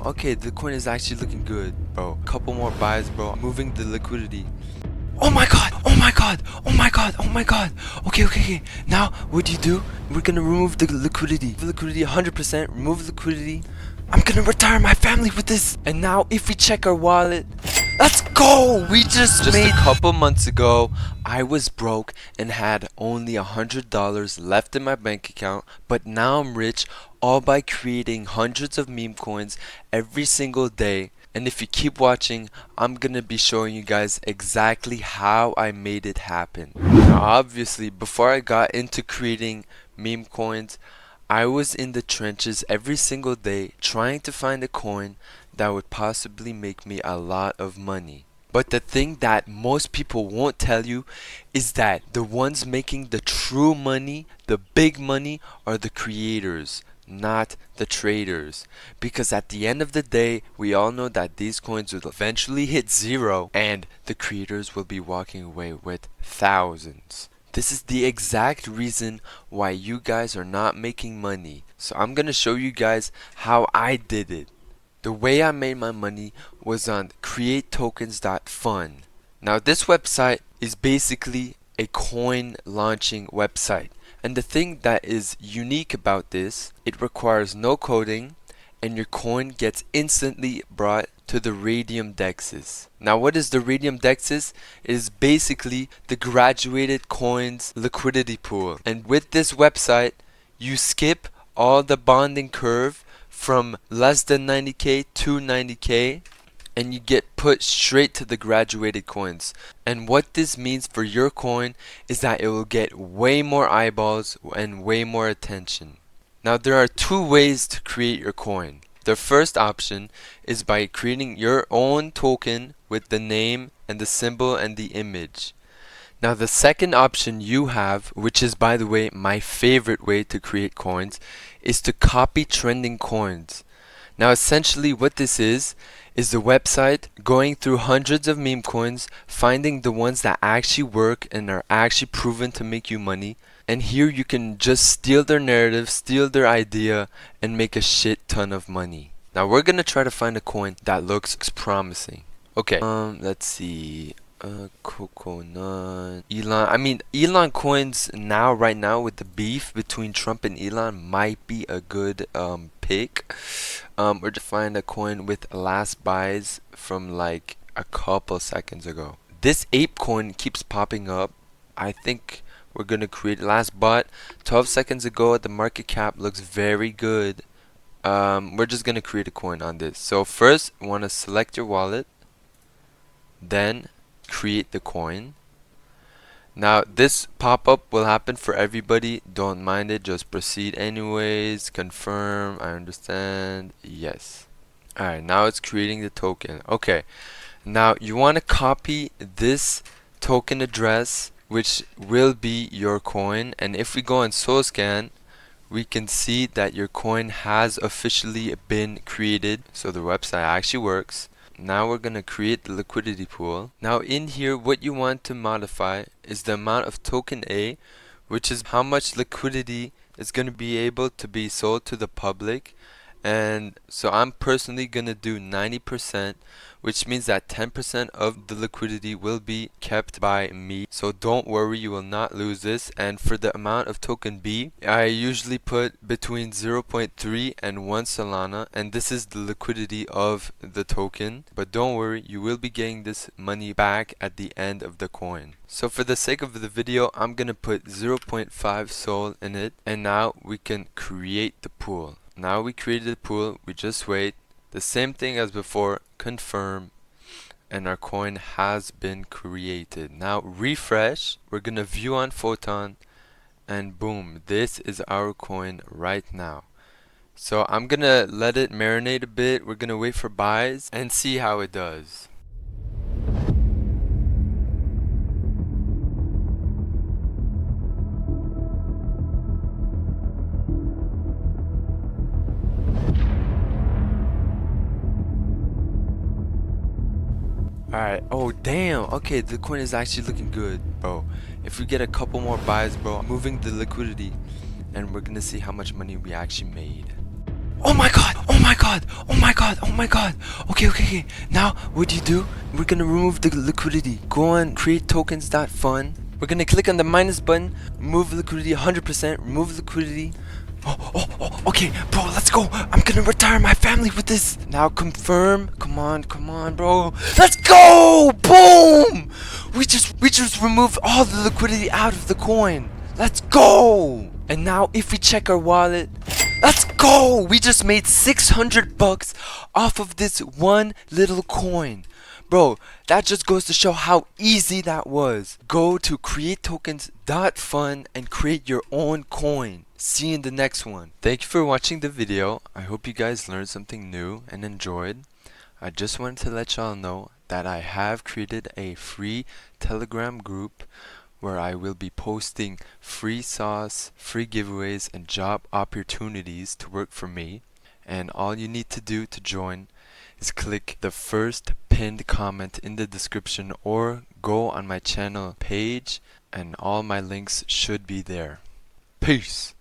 okay, the coin is actually looking good, bro. Couple more buys, bro. Moving the liquidity. Oh my god, oh my god, oh my god, oh my god. Okay. Now, what do? We're gonna remove the liquidity. Liquidity 100%, remove liquidity. I'm gonna retire my family with this. And now, if we check our wallet, let's go! We just made... a couple months ago, I was broke and had only $100 left in my bank account. But now I'm rich, all by creating hundreds of meme coins every single day. And if you keep watching, I'm gonna be showing you guys exactly how I made it happen. Now obviously, before I got into creating meme coins, I was in the trenches every single day trying to find a coin that would possibly make me a lot of money. But the thing that most people won't tell you is that the ones making the true money, the big money, are the creators, not the traders. Because at the end of the day, we all know that these coins will eventually hit zero and the creators will be walking away with thousands. This is the exact reason why you guys are not making money. So I'm gonna show you guys how I did it. The way I made my money was on createtokens.fun. Now this website is basically a coin launching website. And the thing that is unique about this, it requires no coding and your coin gets instantly brought to the Radium dexes. Now what is the Radium dexes? It is basically the graduated coins liquidity pool. And with this website, you skip all the bonding curve from less than 90k to 90k and you get put straight to the graduated coins. And what this means for your coin is that it will get way more eyeballs and way more attention. Now there are two ways to create your coin. The first option is by creating your own token with the name and the symbol and the image. Now the second option you have, which is by the way my favorite way to create coins, is to copy trending coins. Now essentially what this is the website going through hundreds of meme coins, finding the ones that actually work and are actually proven to make you money. And here you can just steal their narrative, steal their idea, and make a shit ton of money. Now we're gonna try to find a coin that looks promising. Okay, let's see. Coconut. Elon coins now, right now, with the beef between Trump and Elon, might be a good pick. We're to find a coin with last buys from like a couple seconds ago. This ape coin keeps popping up. I think we're gonna create last bought 12 seconds ago. The market cap looks very good. We're just gonna create a coin on this. So first, want to select your wallet, then create the coin. Now this pop-up will happen for everybody. Don't mind it, just proceed anyways. Confirm, I understand, yes. Alright, now it's creating the token. Okay, now you want to copy this token address, which will be your coin. And if we go on SoulScan, we can see that your coin has officially been created. So the website actually works. Now we're gonna create the liquidity pool. Now in here, what you want to modify is the amount of token A, which is how much liquidity is gonna be able to be sold to the public. And so I'm personally gonna do 90%, which means that 10% of the liquidity will be kept by me. So don't worry, you will not lose this. And for the amount of token B, I usually put between 0.3 and 1 Solana, and this is the liquidity of the token. But don't worry, you will be getting this money back at the end of the coin. So for the sake of the video, I'm gonna put 0.5 Sol in it, and now we can create the pool. Now we created the pool, we just wait. The same thing as before, confirm, and our coin has been created. Now refresh, we're gonna view on Photon, and boom, this is our coin right now. So I'm gonna let it marinate a bit. We're gonna wait for buys and see how it does. Alright, oh damn, okay, the coin is actually looking good, bro. If we get a couple more buys, bro, moving the liquidity, and we're gonna see how much money we actually made. Oh my god! Oh my god! Oh my god! Oh my god! Okay. Now, what do? We're gonna remove the liquidity. Go on createtokens.fun. We're gonna click on the minus button. Remove liquidity 100%. Remove liquidity. Okay, bro, let's go. I'm gonna retire my family with this. Now confirm. Come on, bro. Let's go! Boom! We just removed all the liquidity out of the coin. Let's go! And now if we check our wallet, let's go! We just made 600 bucks off of this one little coin. Bro, that just goes to show how easy that was. Go to createtokens.fun and create your own coin. See you in the next one. Thank you for watching the video. I hope you guys learned something new and enjoyed. I just wanted to let y'all know that I have created a free Telegram group where I will be posting free sauce, free giveaways, and job opportunities to work for me. And all you need to do to join is click the first pinned comment in the description or go on my channel page and all my links should be there. Peace!